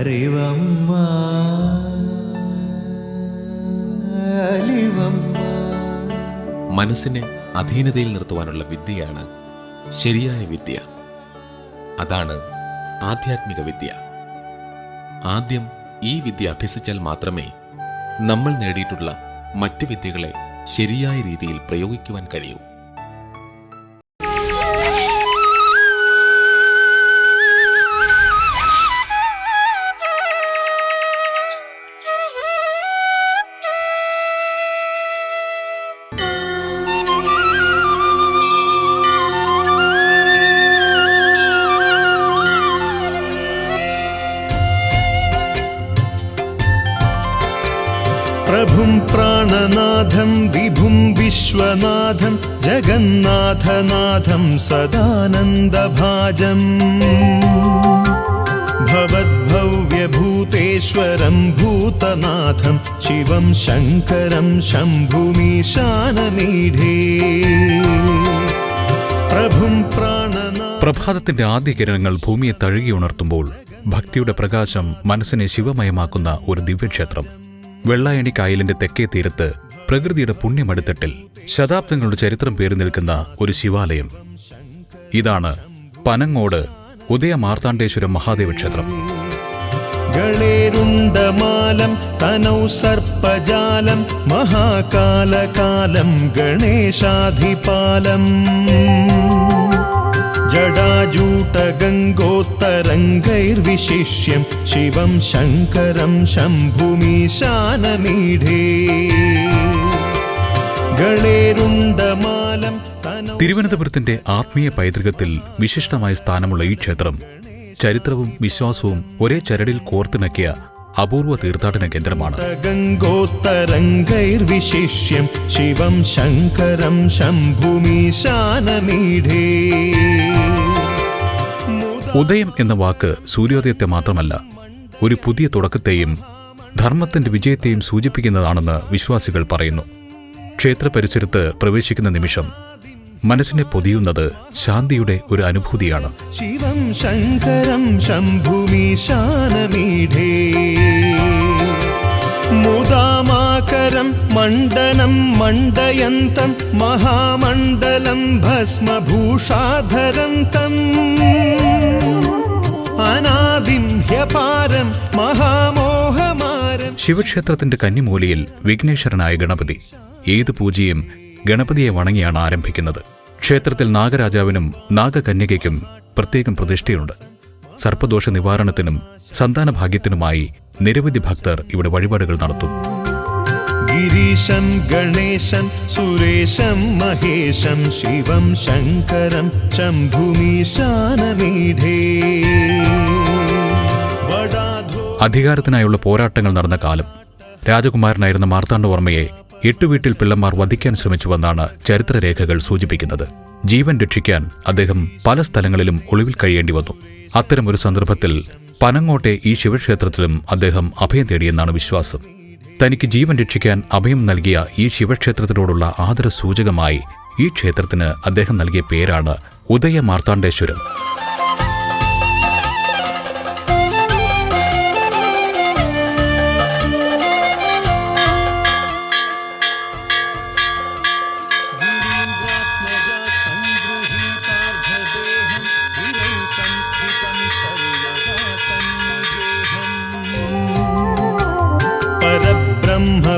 അറിവമ്മ അലിവമ്മ. മനസ്സിനെ അധീനതയിൽ നിർത്തുവാനുള്ള വിദ്യയാണ് ശരിയായ വിദ്യ. അതാണ് ആധ്യാത്മിക വിദ്യ. ആദ്യം ഈ വിദ്യ അഭ്യസിച്ചാൽ മാത്രമേ നമ്മൾ നേടിയിട്ടുള്ള മറ്റു വിദ്യകളെ ശരിയായ രീതിയിൽ പ്രയോഗിക്കുവാൻ കഴിയൂ. പ്രഭും പ്രാണനാഥം വിഭും വിശ്വനാഥം ജഗന്നാഥനാഥം സദാനന്ദഭാജം ഭവദ്ഭവ്യഭൂതേശ്വരം ഭൂതനാഥം ശിവം ശങ്കരം ശംഭുമീശാനമീഢേ. പ്രഭും പ്രഭാതത്തിന്റെ ആദ്യ കിരണങ്ങൾ ഭൂമിയെ തഴുകിയുണർത്തുമ്പോൾ ഭക്തിയുടെ പ്രകാശം മനസ്സിനെ ശിവമയമാക്കുന്ന ഒരു ദിവ്യക്ഷേത്രം. വെള്ളായണി കായലിന്റെ തെക്കേ തീരത്ത് പ്രകൃതിയുടെ പുണ്യമടിത്തട്ടിൽ ശതാബ്ദങ്ങളുടെ ചരിത്രം പേറി നിൽക്കുന്ന ഒരു ശിവാലയം. ഇതാണ് പനങ്ങോട് ഉദയ മാർത്താണ്ഡേശ്വരം മഹാദേവ ക്ഷേത്രം. ഗളേരുണ്ടമാലം തനൗ സർപ്പജാലം മഹാകാലകാലം ഗണേശാധിപാലം ജടാജൂട്ടഗംഗോത്തരംഗൈർവിശിഷ്യം ശിവം ശങ്കരം ശംഭുമീശാനമീഢേ. ഗളേരുണ്ടമാലം. തിരുവനന്തപുരത്തിന്റെ ആത്മീയ പൈതൃകത്തിൽ വിശിഷ്ടമായ സ്ഥാനമുള്ള ഈ ക്ഷേത്രം ചരിത്രവും വിശ്വാസവും ഒരേ ചരടിൽ കോർത്തിണക്കിയ അപൂർവ തീർത്ഥാടന കേന്ദ്രമാണ്. ഗംഗോത്തരംഗൈർവിശിഷ്യം ശിവം ശങ്കരം ശംഭുമീശാനമീഢേ. ഉദയം എന്ന വാക്ക് സൂര്യോദയത്തെ മാത്രമല്ല, ഒരു പുതിയ തുടക്കത്തെയും ധർമ്മത്തിന്റെ വിജയത്തെയും സൂചിപ്പിക്കുന്നതാണെന്ന് വിശ്വാസികൾ പറയുന്നു. ക്ഷേത്ര പരിസരത്ത് പ്രവേശിക്കുന്ന നിമിഷം മനസ്സിനെ പൊതിയുന്നത് ശാന്തിയുടെ ഒരു അനുഭൂതിയാണ്. ശിവം ശങ്കരം ശംഭുമീശാനമീഢേ. മുദാമാകരം മണ്ഡനം മണ്ഡയന്തം മഹാമണ്ഡലം ഭസ്മഭൂഷാധരം തം അനാദിം ഹ്യപാരം മഹാമോഹമാരം. ശിവക്ഷേത്രത്തിന്റെ കന്നിമൂലയിൽ വിഘ്നേശ്വരനായ ഗണപതി. ഏത് പൂജയും ഗണപതിയെ വണങ്ങിയാണ് ആരംഭിക്കുന്നത്. ക്ഷേത്രത്തിൽ നാഗരാജാവിനും നാഗകന്യകയ്ക്കും പ്രത്യേകം പ്രതിഷ്ഠയുണ്ട്. സർപ്പദോഷ നിവാരണത്തിനും സന്താനഭാഗ്യത്തിനുമായി നിരവധി ഭക്തർ ഇവിടെ വഴിപാടുകൾ നടത്തും. ഗിരീശം ഗണേശം സുരേശം മഹേശം ശിവം ശങ്കരം ശംഭുമീശാനമീഢേ. അധികാരത്തിനായുള്ള പോരാട്ടങ്ങൾ നടന്ന കാലം. രാജകുമാരനായിരുന്ന മാർത്താണ്ഡവർമ്മയെ 8 വീട്ടിൽ പിള്ളമാർ വധിക്കാൻ ശ്രമിച്ചുവെന്നാണ് ചരിത്രരേഖകൾ സൂചിപ്പിക്കുന്നത്. ജീവൻ രക്ഷിക്കാൻ അദ്ദേഹം പല സ്ഥലങ്ങളിലും ഒളിവിൽ കഴിയേണ്ടി വന്നു. അത്തരമൊരു സന്ദർഭത്തിൽ പനങ്ങോട്ടെ ഈ ശിവക്ഷേത്രത്തിലും അദ്ദേഹം അഭയം തേടിയെന്നാണ് വിശ്വാസം. തനിക്ക് ജീവൻ രക്ഷിക്കാൻ അഭയം നൽകിയ ഈ ശിവക്ഷേത്രത്തിനോടുള്ള ആദര സൂചകമായി ഈ ക്ഷേത്രത്തിന് അദ്ദേഹം നൽകിയ പേരാണ് ഉദയ മാർത്താണ്ഡേശ്വരം.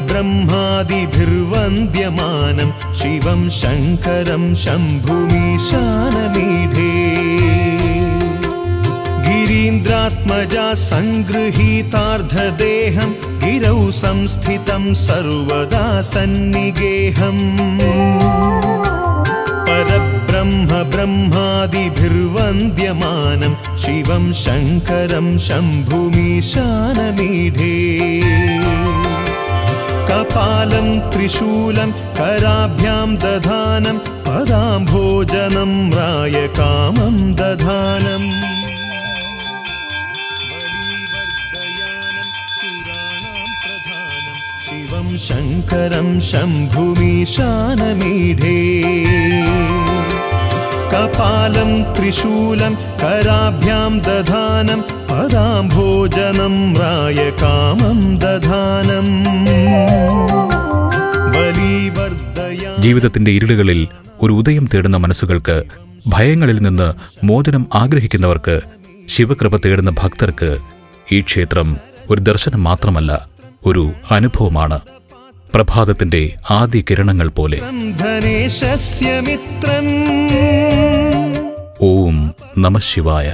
ബ്രഹ്മാദിഭിർവന്ദ്യമാനം ശിവം ശങ്കരം ശംഭുമീശാനമീഢേ. ഗിരീന്ദ്രാത്മജാ സംഗൃഹീതാർദ്ധദേഹം ഗിരൗ സംസ്ഥിതം സർവദാ സന്നിഗേഹം. പരബ്രഹ്മ ബ്രഹ്മാദിഭിർവന്ദ്യമാനം ശിവം ശങ്കരം ശംഭുമീശാനമീഢേ. കപാലം ത്രിശൂലം കരാഭ്യാം ദധാനം പദാംഭോജനം രായകാമം ദധാനം. ശിവം ശങ്കരം ശംഭുമീശാനമീഢേ. കപാലം ത്രിശൂലം കരാഭ്യാം ദധാനം पदाम्भोजनं रायकामं दधानम् बलीवर्दया ജീവിതത്തിന്റെ ഇരുളുകളിൽ ഒരു ഉദയം തേടുന്ന മനസ്സുകൾക്ക്, ഭയങ്ങളിൽ നിന്ന് മോചനം ആഗ്രഹിക്കുന്നവർക്ക്, ശിവകൃപ തേടുന്ന ഭക്തർക്ക് ഈ ക്ഷേത്രം ഒരു ദർശനം മാത്രമല്ല, ഒരു അനുഭവമാണ്. പ്രഭാതത്തിന്റെ ആദ്യ കിരണങ്ങൾ പോലെ. धनेशस्य मित्रम् ഓം നമഃ ശിവായ.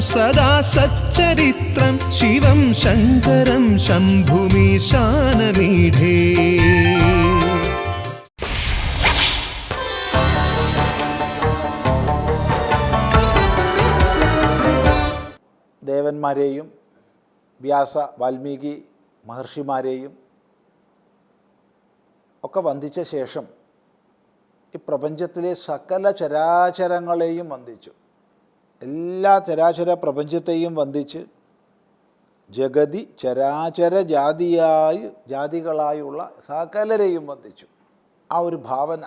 सदा सच्चरित्रं शिवं शङ्करं शम्भुमीशानमीढे ദേവന്മാരെയും വ്യാസ വാൽമീകി മഹർഷിമാരെയും ഒക്കെ വന്ദിച്ച ശേഷം ഈ പ്രപഞ്ചത്തിലെ സകല ചരാചരങ്ങളെയും വന്ദിച്ചു. എല്ലാ ചരാചര പ്രപഞ്ചത്തെയും വന്ദിച്ച് ജഗതി ചരാചര ജാതികളായുള്ള സകലരെയും വന്ദിച്ചു. ആ ഒരു ഭാവന,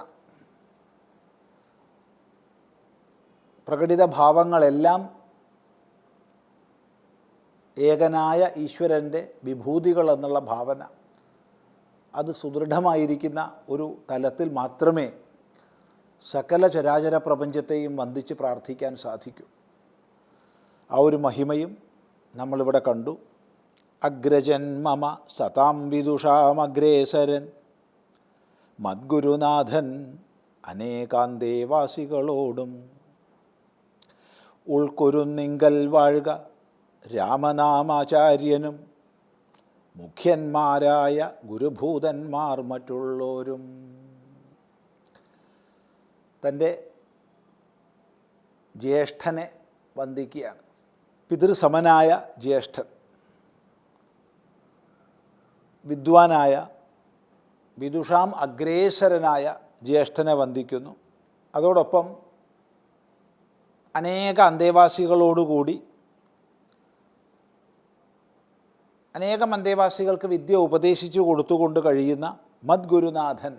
പ്രകടിത ഭാവങ്ങളെല്ലാം ഏകനായ ഈശ്വരൻ്റെ വിഭൂതികൾ എന്നുള്ള ഭാവന, അത് സുദൃഢമായിരിക്കുന്ന ഒരു തലത്തിൽ മാത്രമേ സകല ചരാചര പ്രപഞ്ചത്തെയും വന്ദിച്ച് പ്രാർത്ഥിക്കാൻ സാധിക്കൂ. ആ ഒരു മഹിമയും നമ്മളിവിടെ കണ്ടു. അഗ്രജൻ മമ സതാം വിദുഷാമഗ്രേസരൻ മദ്ഗുരുനാഥൻ അനേകാന്തേവാസികളോടും ഉൾക്കൊരുന്നിങ്കൽ വാഴുക രാമനാമാചാര്യനും മുഖ്യന്മാരായ ഗുരുഭൂതന്മാർ മറ്റുള്ളവരും. തൻ്റെ ജ്യേഷ്ഠനെ വന്ദിക്കുകയാണ്. പിതൃസമനായ ജ്യേഷ്ഠൻ, വിദ്വാനായ വിദുഷാം അഗ്രേസരനായ ജ്യേഷ്ഠനെ വന്ദിക്കുന്നു. അതോടൊപ്പം അനേക അന്തേവാസികളോടുകൂടി അനേകം അന്തേവാസികൾക്ക് വിദ്യ ഉപദേശിച്ചു കൊടുത്തുകൊണ്ട് കഴിയുന്ന മദ്ഗുരുനാഥൻ,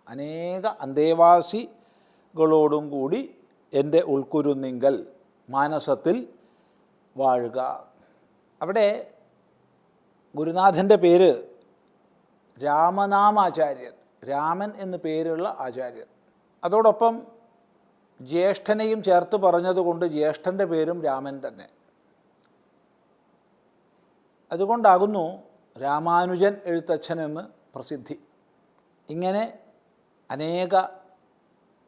അനേക അന്തേവാസികളോടും കൂടി എൻ്റെ ഉൾക്കുരുന്നിങ്കൽ മാനസത്തിൽ വാഴുക. അവിടെ ഗുരുനാഥൻ്റെ പേര് രാമനാമാചാര്യൻ, രാമൻ എന്ന് പേരുള്ള ആചാര്യൻ. അതോടൊപ്പം ജ്യേഷ്ഠനെയും ചേർത്ത് പറഞ്ഞതുകൊണ്ട് ജ്യേഷ്ഠൻ്റെ പേരും രാമൻ തന്നെ. അതുകൊണ്ടാകുന്നു രാമാനുജൻ എഴുത്തച്ഛൻ എന്ന് പ്രസിദ്ധി. ഇങ്ങനെ അനേക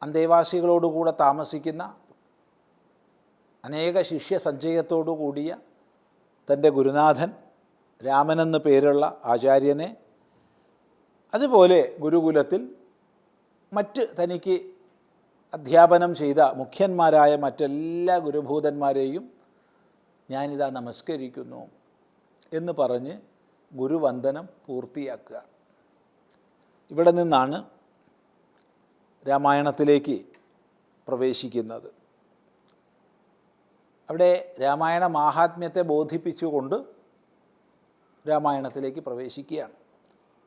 അന്തേവാസികളോടുകൂടെ താമസിക്കുന്ന, അനേക ശിഷ്യ സഞ്ചയത്തോടു കൂടിയ തൻ്റെ ഗുരുനാഥൻ രാമനെന്ന് പേരുള്ള ആചാര്യനെ, അതുപോലെ ഗുരുകുലത്തിൽ മറ്റ് തനിക്ക് അധ്യാപനം ചെയ്ത മുഖ്യന്മാരായ മറ്റെല്ലാ ഗുരുഭൂതന്മാരെയും ഞാനിതാ നമസ്കരിക്കുന്നു എന്ന് പറഞ്ഞ് ഗുരുവന്ദനം പൂർത്തിയാക്കുക. ഇവിടെ നിന്നാണ് രാമായണത്തിലേക്ക് പ്രവേശിക്കുന്നത്. അവിടെ രാമായണ മാഹാത്മ്യത്തെ ബോധിപ്പിച്ചുകൊണ്ട് രാമായണത്തിലേക്ക് പ്രവേശിക്കുകയാണ്.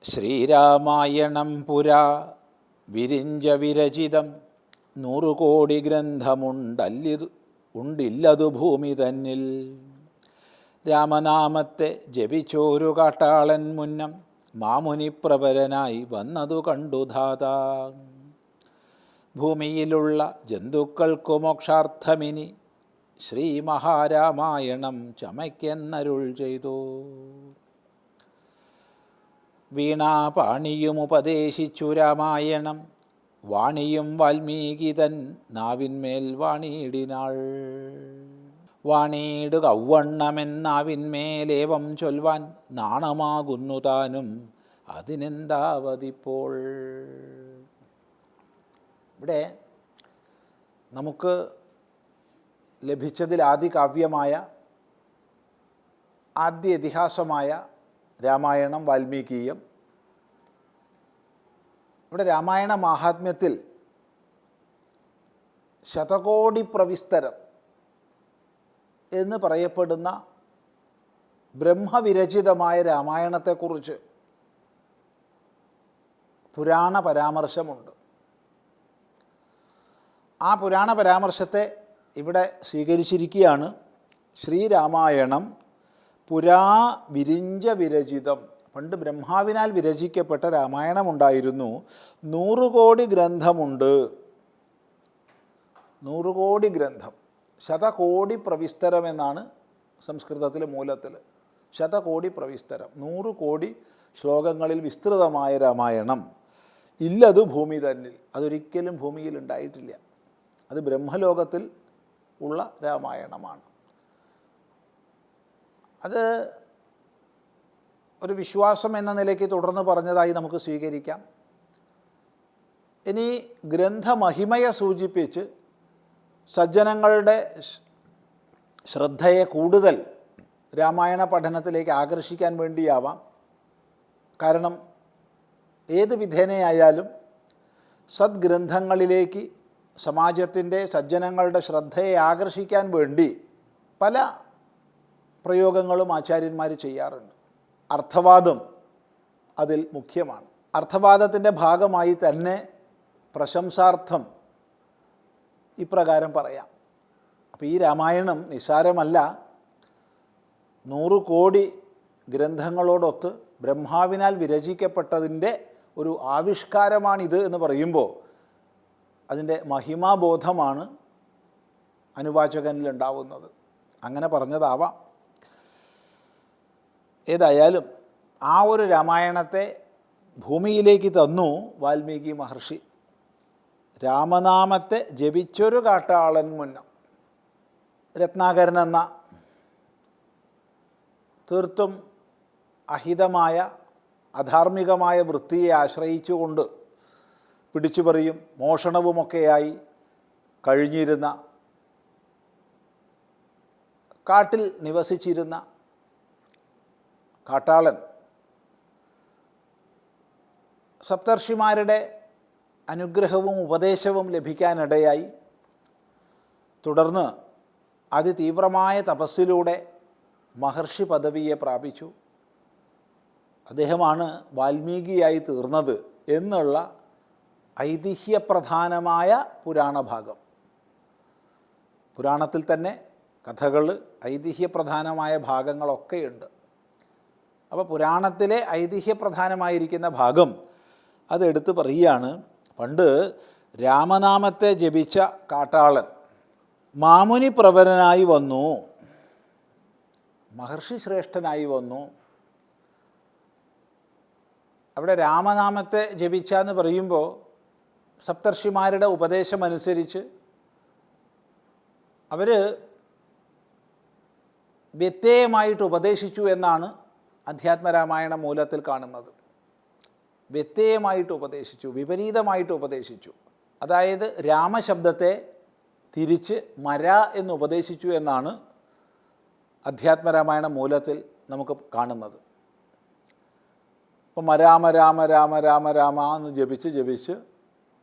ശ്രീരാമായണം പുരാ വിരിഞ്ച വിരചിതം 100 കോടി ഉണ്ടില്ലതു ഭൂമി തന്നിൽ. രാമനാമത്തെ ജപിച്ചോരു കാട്ടാളൻ മുന്നം മാമുനിപ്രവരനായി വന്നതു കണ്ടു ധാതാ. ഭൂമിയിലുള്ള ജന്തുക്കൾക്കു മോക്ഷാർത്ഥമിനി ശ്രീ മഹാരാമായണം ചമയ്ക്കെന്നരുൾ ചെയ്തു. വീണാപാണിയും ഉപദേശിച്ചു രാമായണം, വാണിയും വാൽമീകിതൻ നാവിന്മേൽ വാണിയിടിനാൾ. വാണിയിടുക ഔവണ്ണമെന്നാവിന്മേലേവം ചൊൽവാൻ നാണമാകുന്നു താനും അതിനെന്താവതിപ്പോൾ. ഇവിടെ നമുക്ക് ലഭിച്ചതിൽ ആദികാവ്യമായ, ആദ്യ ഇതിഹാസമായ രാമായണം വാൽമീകീയം. ഇവിടെ രാമായണ മാഹാത്മ്യത്തിൽ ശതകോടി പ്രവിസ്തരം എന്ന് പറയപ്പെടുന്ന ബ്രഹ്മവിരചിതമായ രാമായണത്തെക്കുറിച്ച് പുരാണ പരാമർശമുണ്ട്. ആ പുരാണ പരാമർശത്തെ ഇവിടെ സ്വീകരിച്ചിരിക്കുകയാണ് ശ്രീരാമായണം പുരാ വിരിഞ്ച വിരചിതം. പണ്ട് ബ്രഹ്മാവിനാൽ വിരചിക്കപ്പെട്ട രാമായണമുണ്ടായിരുന്നു. 100 കോടി ഗ്രന്ഥമുണ്ട്. 100 കോടി ഗ്രന്ഥം. ശതകോടി പ്രവിസ്തരം എന്നാണ് സംസ്കൃതത്തിലെ മൂലത്തിൽ. ശതകോടി പ്രവിസ്തരം, 100 കോടി ശ്ലോകങ്ങളിൽ വിസ്തൃതമായ രാമായണം. ഇല്ലത് ഭൂമി തന്നിൽ. അതൊരിക്കലും ഭൂമിയിൽ ഉണ്ടായിട്ടില്ല. അത് ബ്രഹ്മലോകത്തിൽ ഉള്ള രാമായണമാണ്. അത് ഒരു വിശ്വാസം എന്ന നിലയ്ക്ക് തുടർന്ന് പറഞ്ഞതായി നമുക്ക് സ്വീകരിക്കാം. ഇനി ഗ്രന്ഥമഹിമയെ സൂചിപ്പിച്ച് സജ്ജനങ്ങളുടെ ശ്രദ്ധയെ കൂടുതൽ രാമായണ പഠനത്തിലേക്ക് ആകർഷിക്കാൻ വേണ്ടിയാവാം. കാരണം ഏത് വിധേനയായാലും സദ്ഗ്രന്ഥങ്ങളിലേക്ക് സമാജത്തിൻ്റെ സജ്ജനങ്ങളുടെ ശ്രദ്ധയെ ആകർഷിക്കാൻ വേണ്ടി പല പ്രയോഗങ്ങളും ആചാര്യന്മാർ ചെയ്യാറുണ്ട്. അർത്ഥവാദം അതിൽ മുഖ്യമാണ്. അർത്ഥവാദത്തിൻ്റെ ഭാഗമായി തന്നെ പ്രശംസാർത്ഥം ഇപ്രകാരം പറയാം. അപ്പോൾ ഈ രാമായണം നിസ്സാരമല്ല. 100 കോടി ഗ്രന്ഥങ്ങളോടൊത്ത് ബ്രഹ്മാവിനാൽ വിരചിക്കപ്പെട്ടതിൻ്റെ ഒരു ആവിഷ്കാരമാണിത് എന്ന് പറയുമ്പോൾ അതിൻ്റെ മഹിമാബോധമാണ് അനുവാചകനിലുണ്ടാവുന്നത്. അങ്ങനെ പറഞ്ഞതാവാം. ഏതായാലും ആ ഒരു രാമായണത്തെ ഭൂമിയിലേക്ക് തന്നു വാൽമീകി മഹർഷി. രാമനാമത്തെ ജപിച്ചൊരു കാട്ടാളൻ മുന്നം. രത്നാകരൻ എന്ന തീർത്തും അഹിതമായ അധാർമികമായ വൃത്തിയെ ആശ്രയിച്ചുകൊണ്ട് പിടിച്ചുപറിയും മോഷണവുമൊക്കെയായി കഴിഞ്ഞിരുന്ന, കാട്ടിൽ നിവസിച്ചിരുന്ന കാട്ടാളൻ സപ്തർഷിമാരുടെ അനുഗ്രഹവും ഉപദേശവും ലഭിക്കാനിടയായി. തുടർന്ന് അതിതീവ്രമായ തപസ്സിലൂടെ മഹർഷി പദവിയെ പ്രാപിച്ചു. അദ്ദേഹമാണ് വാൽമീകിയായി തീർന്നത് എന്നുള്ള ഐതിഹ്യപ്രധാനമായ പുരാണഭാഗം. പുരാണത്തിൽ തന്നെ കഥകൾ, ഐതിഹ്യപ്രധാനമായ ഭാഗങ്ങളൊക്കെയുണ്ട്. അപ്പോൾ പുരാണത്തിലെ ഐതിഹ്യപ്രധാനമായിരിക്കുന്ന ഭാഗം അതെടുത്ത് പറയുകയാണ്. പണ്ട് രാമനാമത്തെ ജപിച്ച കാട്ടാളൻ മാമുനി പ്രവരനായി വന്നു, മഹർഷി ശ്രേഷ്ഠനായി വന്നു. അവിടെ രാമനാമത്തെ ജപിച്ച എന്ന് പറയുമ്പോൾ സപ്തർഷിമാരുടെ ഉപദേശമനുസരിച്ച് അവർ വ്യത്യയമായിട്ട് ഉപദേശിച്ചു എന്നാണ് അധ്യാത്മരാമായണ മൂലത്തിൽ കാണുന്നത്. വ്യത്യയമായിട്ട് ഉപദേശിച്ചു, വിപരീതമായിട്ട് ഉപദേശിച്ചു. അതായത് രാമശബ്ദത്തെ തിരിച്ച് മര എന്ന് ഉപദേശിച്ചു എന്നാണ് അധ്യാത്മരാമായണ മൂലത്തിൽ നമുക്ക് കാണുന്നത്. അപ്പം രാമ രാമ രാമ രാമ രാമ എന്ന് ജപിച്ച്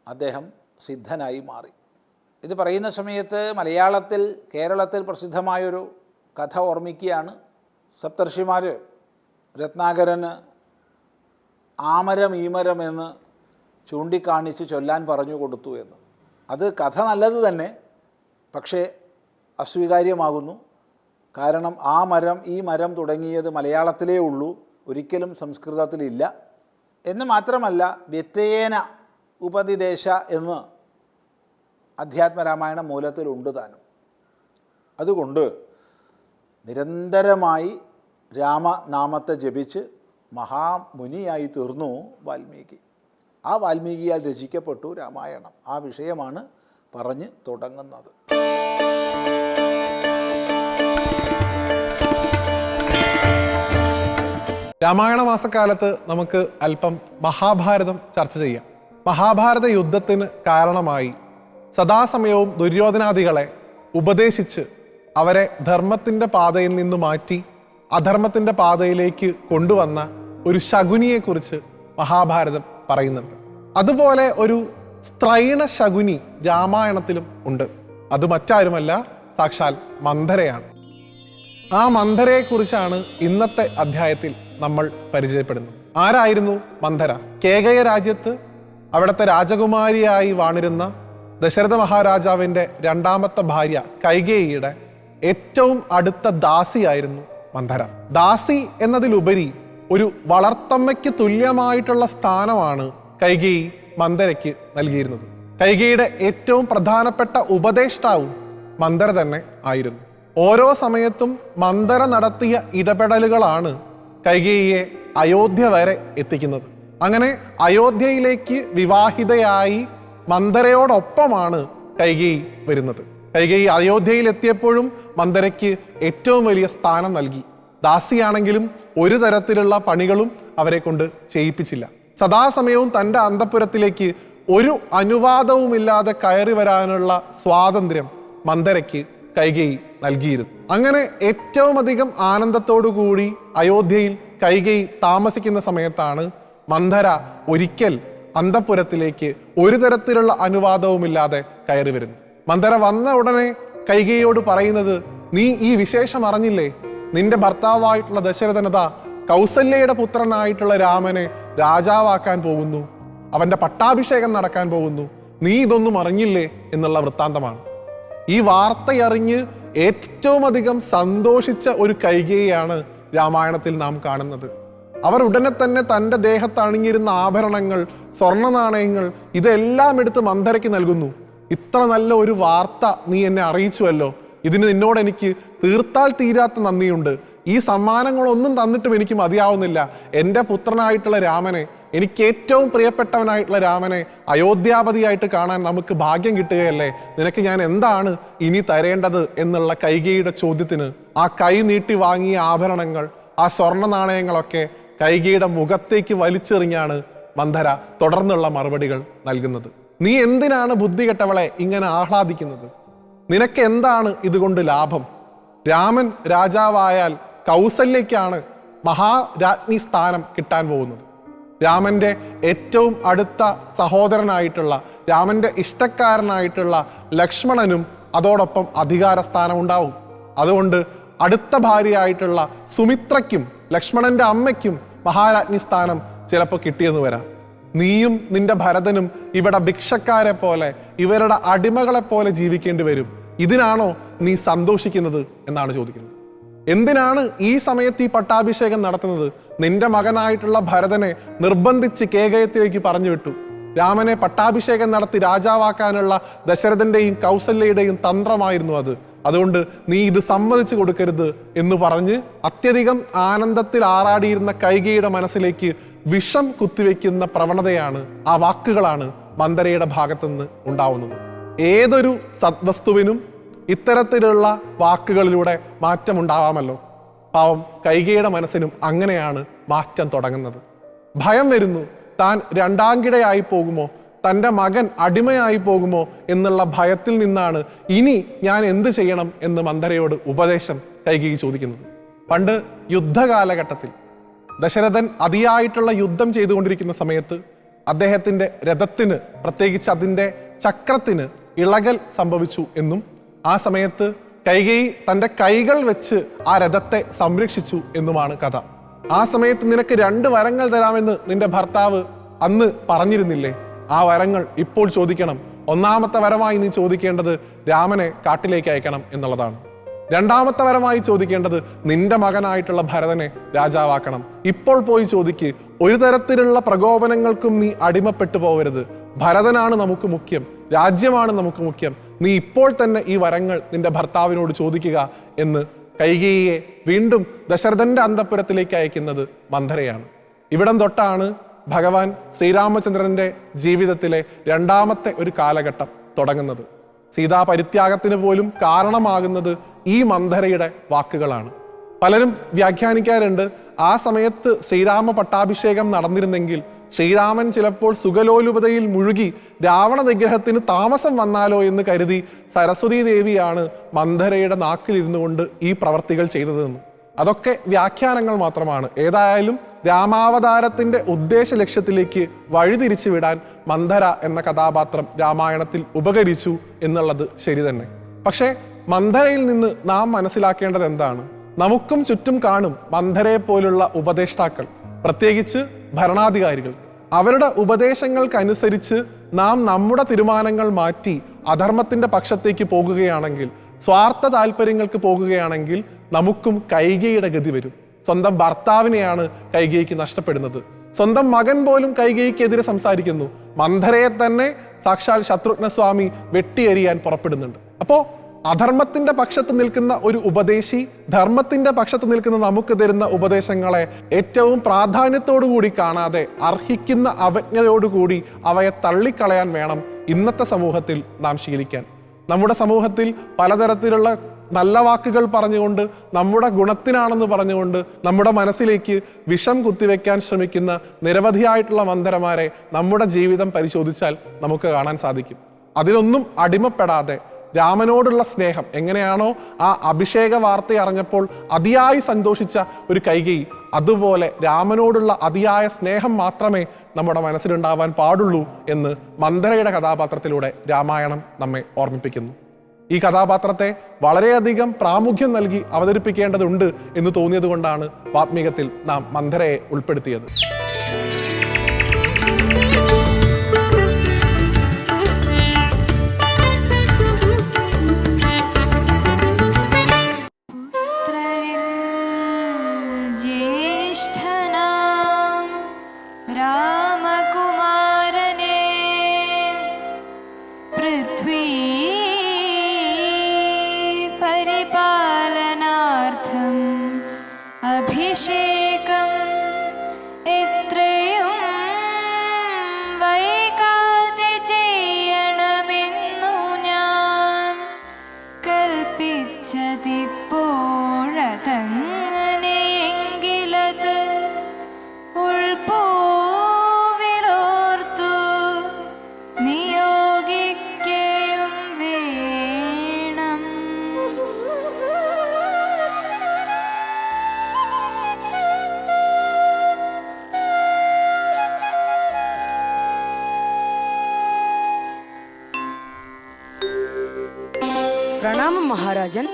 അദ്ദേഹം സിദ്ധനായി മാറി. ഇത് പറയുന്ന സമയത്ത് മലയാളത്തിൽ, കേരളത്തിൽ പ്രസിദ്ധമായൊരു കഥ ഓർമ്മിക്കുകയാണ്. സപ്തർഷിമാർ രത്നാകരന് ആമരം ഈമരം എന്ന് ചൂണ്ടിക്കാണിച്ച് ചൊല്ലാൻ പറഞ്ഞു കൊടുത്തു എന്ന്. അത് കഥ നല്ലത് തന്നെ, പക്ഷേ അസ്വീകാര്യമാകുന്നു. കാരണം ആ മരം ഈ മരം തുടങ്ങിയത് മലയാളത്തിലേ ഉള്ളൂ, ഒരിക്കലും സംസ്കൃതത്തിലില്ല. എന്ന് മാത്രമല്ല വ്യത്യയേന ഉപദിദേശ എന്ന് അധ്യാത്മരാമായണ മൂലത്തിലുണ്ട് താനും. അതുകൊണ്ട് നിരന്തരമായി രാമനാമത്തെ ജപിച്ച് മഹാമുനിയായി തീർന്നു വാൽമീകി. ആ വാൽമീകിയാൽ രചിക്കപ്പെട്ടു രാമായണം. ആ വിഷയമാണ് പറഞ്ഞ് തുടങ്ങുന്നത്. രാമായണ മാസക്കാലത്ത് നമുക്ക് അല്പം മഹാഭാരതം ചർച്ച ചെയ്യാം. മഹാഭാരത യുദ്ധത്തിന് കാരണമായി സദാസമയവും ദുര്യോധനാദികളെ ഉപദേശിച്ച് അവരെ ധർമ്മത്തിൻ്റെ പാതയിൽ നിന്ന് മാറ്റി അധർമ്മത്തിൻ്റെ പാതയിലേക്ക് കൊണ്ടുവന്ന ഒരു ശകുനിയെക്കുറിച്ച് മഹാഭാരതം പറയുന്നുണ്ട്. അതുപോലെ ഒരു സ്ത്രൈണ ശകുനി രാമായണത്തിലും ഉണ്ട്. അത് മറ്റാരുമല്ല, സാക്ഷാൽ മന്ധരയാണ്. ആ മന്ധരയെക്കുറിച്ചാണ് ഇന്നത്തെ അധ്യായത്തിൽ നമ്മൾ പരിചയപ്പെടുന്നത്. ആരായിരുന്നു മന്ധര? കേകയ രാജ്യത്ത് അവിടുത്തെ രാജകുമാരിയായി വാണിരുന്ന ദശരഥ മഹാരാജാവിൻ്റെ രണ്ടാമത്തെ ഭാര്യ കൈകേയിയുടെ ഏറ്റവും അടുത്ത ദാസിയായിരുന്നു മന്ധര. ദാസി എന്നതിലുപരി ഒരു വളർത്തമ്മയ്ക്ക് തുല്യമായിട്ടുള്ള സ്ഥാനമാണ് കൈകേയി മന്ധരയ്ക്ക് നൽകിയിരുന്നത്. കൈകേയിയുടെ ഏറ്റവും പ്രധാനപ്പെട്ട ഉപദേഷ്ടാവും മന്ധര തന്നെ ആയിരുന്നു. ഓരോ സമയത്തും മന്ധര നടത്തിയ ഇടപെടലുകളാണ് കൈകേയിയെ അയോധ്യ വരെ എത്തിക്കുന്നത്. അങ്ങനെ അയോധ്യയിലേക്ക് വിവാഹിതയായി മന്ധരയോടൊപ്പമാണ് കൈകേയി വരുന്നത്. കൈകേയി അയോധ്യയിൽ എത്തിയപ്പോഴും മന്ധരയ്ക്ക് ഏറ്റവും വലിയ സ്ഥാനം നൽകി. ദാസിയാണെങ്കിലും ഒരു തരത്തിലുള്ള പണികളും അവരെ കൊണ്ട് ചെയ്യിപ്പിച്ചില്ല. സദാസമയവും തൻ്റെ അന്തഃപുരത്തിലേക്ക് ഒരു അനുവാദവുമില്ലാതെ കയറി വരാനുള്ള സ്വാതന്ത്ര്യം മന്ധരയ്ക്ക് കൈകേയി നൽകിയിരുന്നു. അങ്ങനെ ഏറ്റവും അധികം ആനന്ദത്തോടു കൂടി അയോധ്യയിൽ കൈകേയി താമസിക്കുന്ന സമയത്താണ് മന്ധര ഒരിക്കൽ അന്തഃപുരത്തിലേക്ക് ഒരു തരത്തിലുള്ള അനുവാദവുമില്ലാതെ കയറി വരുന്നത്. മന്ധര വന്ന ഉടനെ കൈകേയിയോട് പറയുന്നത്, നീ ഈ വിശേഷം അറിഞ്ഞില്ലേ? നിന്റെ ഭർത്താവായിട്ടുള്ള ദശരഥനത കൗസല്യയുടെ പുത്രനായിട്ടുള്ള രാമനെ രാജാവാക്കാൻ പോകുന്നു, അവന്റെ പട്ടാഭിഷേകം നടക്കാൻ പോകുന്നു, നീ ഇതൊന്നും അറിഞ്ഞില്ലേ എന്നുള്ള വൃത്താന്തമാണ്. ഈ വാർത്തയറിഞ്ഞ് ഏറ്റവും അധികം സന്തോഷിച്ച ഒരു കൈകേയിയാണ് രാമായണത്തിൽ നാം കാണുന്നത്. അവർ ഉടനെ തന്നെ തൻ്റെ ദേഹത്ത് അണിഞ്ഞിരുന്ന ആഭരണങ്ങൾ, സ്വർണ്ണ നാണയങ്ങൾ ഇതെല്ലാം എടുത്ത് മന്ധരയ്ക്ക് നൽകുന്നു. ഇത്ര നല്ല ഒരു വാർത്ത നീ എന്നെ അറിയിച്ചുവല്ലോ, ഇതിന് നിന്നോട് എനിക്ക് തീർത്താൽ തീരാത്ത നന്ദിയുണ്ട്. ഈ സമ്മാനങ്ങളൊന്നും തന്നിട്ടും എനിക്ക് മതിയാവുന്നില്ല. എൻ്റെ പുത്രനായിട്ടുള്ള രാമനെ, എനിക്ക് ഏറ്റവും പ്രിയപ്പെട്ടവനായിട്ടുള്ള രാമനെ അയോധ്യാപതിയായിട്ട് കാണാൻ നമുക്ക് ഭാഗ്യം കിട്ടുകയല്ലേ, നിനക്ക് ഞാൻ എന്താണ് ഇനി തരേണ്ടത് എന്നുള്ള കൈകേയിയുടെ ചോദ്യത്തിന് ആ കൈ നീട്ടി വാങ്ങിയ ആഭരണങ്ങൾ, ആ സ്വർണ്ണ നാണയങ്ങളൊക്കെ കൈകേയിയുടെ മുഖത്തേക്ക് വലിച്ചെറിഞ്ഞാണ് മന്ധര തുടർന്നുള്ള മറുപടികൾ നൽകുന്നത്. നീ എന്തിനാണ് ബുദ്ധി കെട്ടവളെ ഇങ്ങനെ ആഹ്ലാദിക്കുന്നത്? നിനക്ക് എന്താണ് ഇതുകൊണ്ട് ലാഭം? രാമൻ രാജാവായാൽ കൗസല്യയ്ക്കാണ് മഹാരാജ്ഞി സ്ഥാനം കിട്ടാൻ പോകുന്നത്. രാമൻ്റെ ഏറ്റവും അടുത്ത സഹോദരനായിട്ടുള്ള, രാമൻ്റെ ഇഷ്ടക്കാരനായിട്ടുള്ള ലക്ഷ്മണനും അതോടൊപ്പം അധികാരസ്ഥാനം ഉണ്ടാവും. അതുകൊണ്ട് അടുത്ത ഭാര്യയായിട്ടുള്ള സുമിത്രയ്ക്കും ലക്ഷ്മണന്റെ അമ്മയ്ക്കും മഹാരാജ്ഞി സ്ഥാനം ചിലപ്പോൾ കിട്ടിയെന്ന് വരാം. നീയും നിന്റെ ഭരതനും ഇവിടെ ഭിക്ഷക്കാരെ പോലെ, ഇവരുടെ അടിമകളെ പോലെ ജീവിക്കേണ്ടി വരും. ഇതിനാണോ നീ സന്തോഷിക്കുന്നത് എന്നാണ് ചോദിക്കുന്നത്. എന്തിനാണ് ഈ സമയത്ത് ഈ പട്ടാഭിഷേകം നടത്തുന്നത്? നിന്റെ മകനായിട്ടുള്ള ഭരതനെ നിർബന്ധിച്ച് കേകയത്തിലേക്ക് പറഞ്ഞു വിട്ടു. രാമനെ പട്ടാഭിഷേകം നടത്തി രാജാവാക്കാനുള്ള ദശരഥന്റെയും കൗസല്യയുടെയും തന്ത്രമായിരുന്നു അത്. അതുകൊണ്ട് നീ ഇത് സമ്മതിച്ചു കൊടുക്കരുത് എന്ന് പറഞ്ഞ് അത്യധികം ആനന്ദത്തിൽ ആറാടിയിരുന്ന കൈകേയിയുടെ മനസ്സിലേക്ക് വിഷം കുത്തിവെക്കുന്ന പ്രവണതയാണ്, ആ വാക്കുകളാണ് മന്ധരയുടെ ഭാഗത്തുനിന്ന് ഉണ്ടാവുന്നത്. ഏതൊരു സദ്വസ്തുവിനും ഇത്തരത്തിലുള്ള വാക്കുകളിലൂടെ മാറ്റമുണ്ടാവാമല്ലോ. പാവം കൈകേയിയുടെ മനസ്സിനും അങ്ങനെയാണ് മാറ്റം തുടങ്ങുന്നത്. ഭയം വരുന്നു, താൻ രണ്ടാംകിടയായി പോകുമോ, തൻ്റെ മകൻ അടിമയായി പോകുമോ എന്നുള്ള ഭയത്തിൽ നിന്നാണ് ഇനി ഞാൻ എന്ത് ചെയ്യണം എന്ന് മന്ധരയോട് ഉപദേശം കൈകേയി ചോദിക്കുന്നത്. പണ്ട് യുദ്ധകാലഘട്ടത്തിൽ ദശരഥൻ അതിയായിട്ടുള്ള യുദ്ധം ചെയ്തുകൊണ്ടിരിക്കുന്ന സമയത്ത് അദ്ദേഹത്തിൻ്റെ രഥത്തിന്, പ്രത്യേകിച്ച് അതിൻ്റെ ചക്രത്തിന് ഇളകൽ സംഭവിച്ചു എന്നും ആ സമയത്ത് കൈകേയി തൻ്റെ കൈകൾ വെച്ച് ആ രഥത്തെ സംരക്ഷിച്ചു എന്നുമാണ് കഥ. ആ സമയത്ത് നിനക്ക് 2 വരങ്ങൾ തരാമെന്ന് നിന്റെ ഭർത്താവ് അന്ന് പറഞ്ഞിരുന്നില്ലേ? ആ വരങ്ങൾ ഇപ്പോൾ ചോദിക്കണം. ഒന്നാമത്തെ വരമായി നീ ചോദിക്കേണ്ടത് രാമനെ കാട്ടിലേക്ക് അയക്കണം എന്നുള്ളതാണ്. രണ്ടാമത്തെ വരമായി ചോദിക്കേണ്ടത് നിന്റെ മകനായിട്ടുള്ള ഭരതനെ രാജാവാക്കണം. ഇപ്പോൾ പോയി ചോദിക്ക്. ഒരു തരത്തിലുള്ള പ്രകോപനങ്ങൾക്കും നീ അടിമപ്പെട്ടു പോകരുത്. ഭരതനാണ് നമുക്ക് മുഖ്യം, രാജ്യമാണ് നമുക്ക് മുഖ്യം. നീ ഇപ്പോൾ തന്നെ ഈ വരങ്ങൾ നിന്റെ ഭർത്താവിനോട് ചോദിക്കുക എന്ന് കൈകേയിയെ വീണ്ടും ദശരഥന്റെ അന്തഃപുരത്തിലേക്ക് അയക്കുന്നത് മന്ധരയാണ്. ഇവിടം തൊട്ടാണ് ഭഗവാൻ ശ്രീരാമചന്ദ്രന്റെ ജീവിതത്തിലെ 2ാമത്തെ ഒരു കാലഘട്ടം തുടങ്ങുന്നത്. സീതാപരിത്യാഗത്തിന് പോലും കാരണമാകുന്നത് ഈ മന്ധരയുടെ വാക്കുകളാണ്. പലരും വ്യാഖ്യാനിക്കാറുണ്ട്, ആ സമയത്ത് ശ്രീരാമ പട്ടാഭിഷേകം നടന്നിരുന്നെങ്കിൽ ശ്രീരാമൻ ചിലപ്പോൾ സുഖലോലുപതയിൽ മുഴുകി രാവണ നിഗ്രഹത്തിന് താമസം വന്നാലോ എന്ന് കരുതി സരസ്വതീ ദേവിയാണ് മന്ധരയുടെ നാക്കിലിരുന്നു കൊണ്ട് ഈ പ്രവർത്തികൾ ചെയ്തതെന്ന്. അതൊക്കെ വ്യാഖ്യാനങ്ങൾ മാത്രമാണ്. ഏതായാലും രാമാവതാരത്തിന്റെ ഉദ്ദേശ ലക്ഷ്യത്തിലേക്ക് വഴിതിരിച്ചു വിടാൻ മന്ധര എന്ന കഥാപാത്രം രാമായണത്തിൽ ഉപകരിച്ചു എന്നുള്ളത് ശരി തന്നെ. പക്ഷേ മന്ധരയിൽ നിന്ന് നാം മനസ്സിലാക്കേണ്ടത് എന്താണ്? നമുക്കും ചുറ്റും കാണും മന്ധരയെ പോലുള്ള ഉപദേഷ്ടാക്കൾ, പ്രത്യേകിച്ച് ഭരണാധികാരികൾ. അവരുടെ ഉപദേശങ്ങൾക്കനുസരിച്ച് നാം നമ്മുടെ തീരുമാനങ്ങൾ മാറ്റി അധർമ്മത്തിന്റെ പക്ഷത്തേക്ക് പോകുകയാണെങ്കിൽ സ്വാർത്ഥ താല്പര്യങ്ങൾക്ക് പോകുകയാണെങ്കിൽ നമുക്കും കൈകേയിയുടെ ഗതി വരും. സ്വന്തം ഭർത്താവിനെയാണ് കൈകേയിക്ക് നഷ്ടപ്പെടുന്നത്. സ്വന്തം മകൻ പോലും കൈകേയിക്കെതിരെ സംസാരിക്കുന്നു. മന്ധരയെ തന്നെ സാക്ഷാൽ ശത്രുഘ്നസ്വാമി വെട്ടിയെറിയാൻ പുറപ്പെടുന്നുണ്ട്. അപ്പോൾ അധർമ്മത്തിന്റെ പക്ഷത്ത് നിൽക്കുന്ന ഒരു ഉപദേശി ധർമ്മത്തിന്റെ പക്ഷത്ത് നിൽക്കുന്ന നമുക്ക് തരുന്ന ഉപദേശങ്ങളെ ഏറ്റവും പ്രാധാന്യത്തോടുകൂടി കാണാതെ അർഹിക്കുന്ന അവജ്ഞയോടുകൂടി അവയെ തള്ളിക്കളയാൻ വേണം ഇന്നത്തെ സമൂഹത്തിൽ നാം ശീലിക്കാൻ. നമ്മുടെ സമൂഹത്തിൽ പലതരത്തിലുള്ള നല്ല വാക്കുകൾ പറഞ്ഞുകൊണ്ട് നമ്മുടെ ഗുണത്തിനാണെന്ന് പറഞ്ഞുകൊണ്ട് നമ്മുടെ മനസ്സിലേക്ക് വിഷം കുത്തിവെക്കാൻ ശ്രമിക്കുന്ന നിരവധിയായിട്ടുള്ള മന്ധരമാരെ നമ്മുടെ ജീവിതം പരിശോധിച്ചാൽ നമുക്ക് കാണാൻ സാധിക്കും. അതിലൊന്നും അടിമപ്പെടാതെ രാമനോടുള്ള സ്നേഹം എങ്ങനെയാണോ ആ അഭിഷേക വാർത്ത അറിഞ്ഞപ്പോൾ അതിയായി സന്തോഷിച്ച ഒരു കൈകേയി, അതുപോലെ രാമനോടുള്ള അതിയായ സ്നേഹം മാത്രമേ നമ്മുടെ മനസ്സിലുണ്ടാവാൻ പാടുള്ളൂ എന്ന് മന്ധരയുടെ കഥാപാത്രത്തിലൂടെ രാമായണം നമ്മെ ഓർമ്മിപ്പിക്കുന്നു. ഈ കഥാപാത്രത്തെ വളരെയധികം പ്രാമുഖ്യം നൽകി അവതരിപ്പിക്കേണ്ടതുണ്ട് എന്ന് തോന്നിയത് കൊണ്ടാണ് വാത്മീകത്തിൽ നാം മന്ധരയെ ഉൾപ്പെടുത്തിയത്. അഭിഷേകം എത്രയും വൈകാതെ ചെയ്യണമെന്നു ഞാൻ കൽപ്പിച്ചതിപ്പോഴതങ്ങനെയെങ്കിലത് ഉൾപ്പൂവിലോർത്തു നിയോഗിക്കയും വേണം. പ്രണാമം മഹാരാജൻ.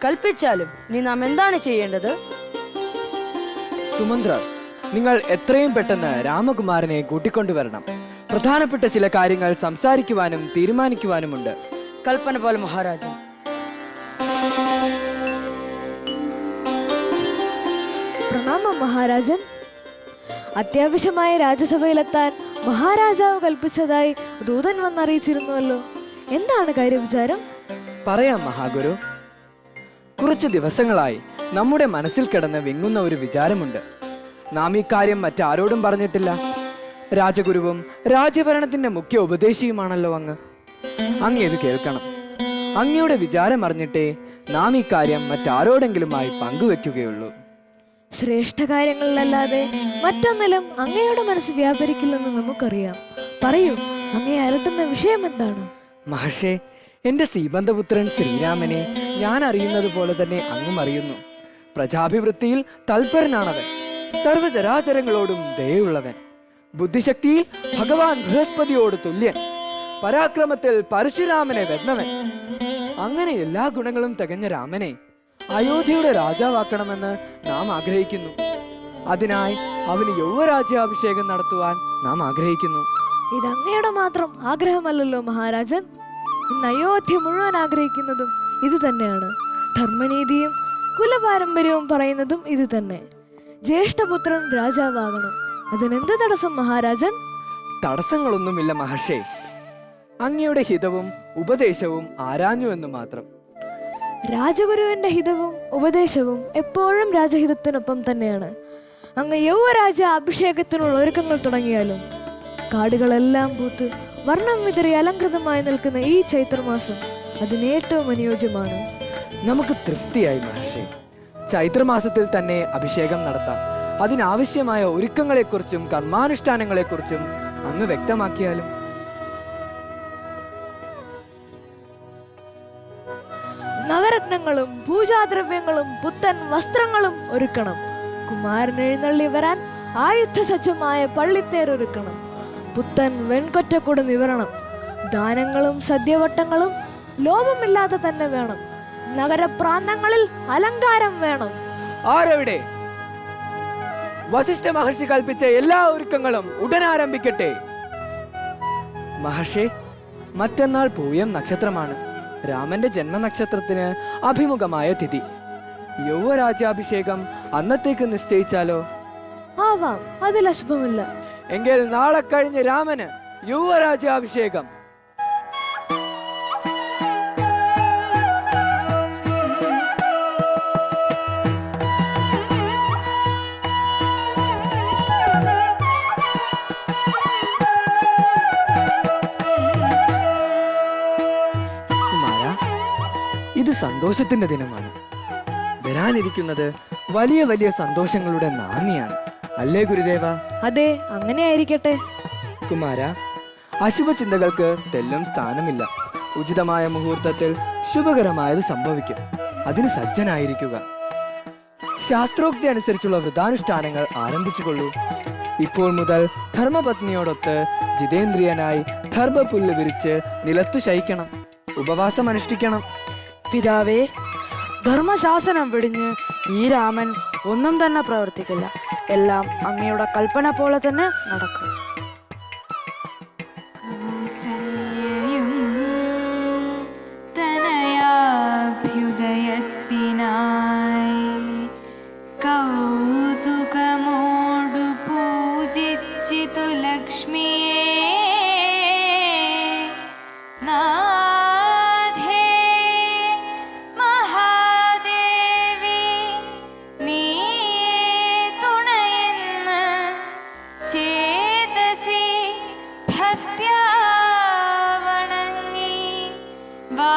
കൽപ്പിച്ചാലും നീ നാം എന്താണ് ചെയ്യേണ്ടത്? സുമന്ത്ര, നിങ്ങൾ എത്രയും പെട്ടെന്ന് രാമകുമാരനെ കൂട്ടിക്കൊണ്ടുവരണം. പ്രധാനപ്പെട്ട ചില കാര്യങ്ങൾ സംസാരിക്കുവാനും തീരുമാനിക്കുവാനുമുണ്ട്. കൽപ്പന പോലെ മഹാരാജൻ. പ്രണാമം മഹാരാജൻ. അത്യാവശ്യമായ രാജ്യസഭയിലെത്താൻ മഹാരാജാവ് കൽപ്പിച്ചതായി ദൂതൻ വന്നറിയിച്ചിരുന്നുവല്ലോ. എന്താണ് കാര്യവിചാരം? പറയാം മഹാഗുരു. കുറച്ചു ദിവസങ്ങളായി നമ്മുടെ മനസ്സിൽ കിടന്ന് വിങ്ങുന്ന ഒരു വിചാരമുണ്ട്. നാം ഈ കാര്യം മറ്റാരോടും പറഞ്ഞിട്ടില്ല. രാജഗുരുവും രാജ്യഭരണത്തിന്റെ മുഖ്യ ഉപദേശിയുമാണല്ലോ അങ്ങ്. ഇത് കേൾക്കണം. അങ്ങയുടെ വിചാരം അറിഞ്ഞിട്ടേ നാം ഈ കാര്യം മറ്റാരോടെങ്കിലുമായി പങ്കുവെക്കുകയുള്ളൂ. ശ്രേഷ്ഠ കാര്യങ്ങളിലല്ലാതെ മറ്റൊന്നിലും അങ്ങയുടെ മനസ്സ് വ്യാപരിക്കില്ലെന്ന് നമുക്കറിയാം. പറയൂ, അങ്ങയെ അലട്ടുന്ന വിഷയം എന്താണ്? മഹർഷേ, എന്റെ ശ്രീബന്ധപുത്രൻ ശ്രീരാമനെ ഞാൻ അറിയുന്നത് പോലെ തന്നെ അങ്ങും അറിയുന്നു. പ്രജാഭിവൃത്തിയിൽ തൽപരനാണവൻ. സർവചരാചരങ്ങളോടും ദയുള്ളവൻ. ബുദ്ധിശക്തിയിൽ ഭഗവാൻ ബൃഹസ്പതിയോട് തുല്യൻ. പരാക്രമത്തിൽ പരശുരാമനെ വെന്നവൻ. അങ്ങനെ എല്ലാ ഗുണങ്ങളും തികഞ്ഞ രാമനെ അയോധ്യയുടെ രാജാവാക്കണമെന്ന് നാം ആഗ്രഹിക്കുന്നു. അതിനായി അവന് യൗവരാജ്യാഭിഷേകം നടത്തുവാൻ നാം ആഗ്രഹിക്കുന്നു. ഇത് അങ്ങയുടെ മാത്രം ആഗ്രഹമല്ലല്ലോ മഹാരാജൻ. ഇന്ന് അയോധ്യ മുഴുവൻ ആഗ്രഹിക്കുന്നതും ഇത് തന്നെയാണ്. ധർമ്മനീതിയും കുലപാരമ്പര്യവും പറയുന്നതും ഇത് തന്നെ. ജ്യേഷ്ഠപുത്രൻ രാജാവാകണം. അതിനെന്ത് തടസ്സം മഹാരാജൻ? തടസ്സങ്ങളൊന്നുമില്ല മഹർഷേ. അങ്ങയുടെ ഹിതവും ഉപദേശവും ആരാഞ്ഞു എന്ന് മാത്രം. രാജഗുരുവിന്റെ ഹിതവും ഉപദേശവും എപ്പോഴും രാജഹിതത്തിനൊപ്പം തന്നെയാണ്. അങ്ങ് യൗവരാജ്യ അഭിഷേകത്തിനുള്ള ഒരുക്കങ്ങൾ തുടങ്ങിയാലും കാടുകളെല്ലാം പൂത്ത് വർണ്ണം വിതറി അലങ്കൃതമായി നിൽക്കുന്ന ഈ ചൈത്രമാസം അതിനേറ്റവും അനുയോജ്യമാണ്. നമുക്ക് തൃപ്തിയായി മഹർഷി. ചൈത്രമാസത്തിൽ തന്നെ അഭിഷേകം നടത്താം. അതിനാവശ്യമായ ഒരുക്കങ്ങളെക്കുറിച്ചും കർമാനുഷ്ഠാനങ്ങളെക്കുറിച്ചും അങ്ങ് വ്യക്തമാക്കിയാലും. നവരത്നങ്ങളും പൂജാദ്രവ്യങ്ങളും പുത്തൻ വസ്ത്രങ്ങളും ഒരുക്കണം. കുമാരൻ എഴുന്നള്ളി വരാൻ ആയുധസജ്ജമായ പള്ളിത്തേരൊരുക്കണം. പുത്തൻ വെൺകൊറ്റക്കൂട് നിവരണം. ദാനങ്ങളും സദ്യവട്ടങ്ങളും ലോപമില്ലാതെ തന്നെ വേണം. നഗരപ്രാന്തങ്ങളിൽ അലങ്കാരം വേണം. ആരെവിടെ? വസിഷ്ഠ മഹർഷി കൽപ്പിച്ച എല്ലാ ഒരുക്കങ്ങളും ഉടൻ ആരംഭിക്കട്ടെ. മഹർഷി, മറ്റന്നാൾ പൂയം നക്ഷത്രമാണ്. രാമന്റെ ജന്മനക്ഷത്രത്തിന് അഭിമുഖമായ തിഥി. യൗവരാജ്യാഭിഷേകം അന്നത്തേക്ക് നിശ്ചയിച്ചാലോ? ആവാം, അതിൽ അശുഭമില്ല. എങ്കിൽ നാളെ കഴിഞ്ഞ് രാമന് യുവരാജ്യാഭിഷേകം. ഇത് സന്തോഷത്തിന്റെ ദിനമാണ്. വരാനിരിക്കുന്നത് വലിയ വലിയ സന്തോഷങ്ങളുടെ നാന്ദിയാണ്, അല്ലേ ഗുരുദേവ? അതെ, അങ്ങനെ ആയിരിക്കട്ടെ. കുമാര, അശുഭ ചിന്തകൾക്ക് തെല്ലും സ്ഥാനമില്ല. ഉചിതമായ മുഹൂർത്തത്തിൽ ശുഭകരമായത് സംഭവിക്കും. അതിന് സജ്ജനായിരിക്കുക. ശാസ്ത്രോക്തി അനുസരിച്ചുള്ള വ്രതാനുഷ്ഠാനങ്ങൾ ആരംഭിച്ചുകൊള്ളൂ. ഇപ്പോൾ മുതൽ ധർമ്മപത്നിയോടൊത്ത് ജിതേന്ദ്രിയനായി ധർമ്മപുല്ല് വിരിച്ച് നിലത്തു ശയിക്കണം. ഉപവാസം അനുഷ്ഠിക്കണം. പിതാവേ, ധർമ്മശാസനം വെടിഞ്ഞ് ഈ രാമൻ ഒന്നും തന്നെ പ്രവർത്തിക്കില്ല. എല്ലാം അങ്ങയുടെ കൽപ്പന പോലെ തന്നെ നടക്കും. കൗസല്യയും തനയാഭ്യുദയത്തിനായി കൗതുകമോടു പൂജിച്ചിതു ലക്ഷ്മിയെ നാഥേ മഹാദേവി നീ തുണയെന്ന് ചേതസി ഭക്ത്യാ വണങ്ങി വാ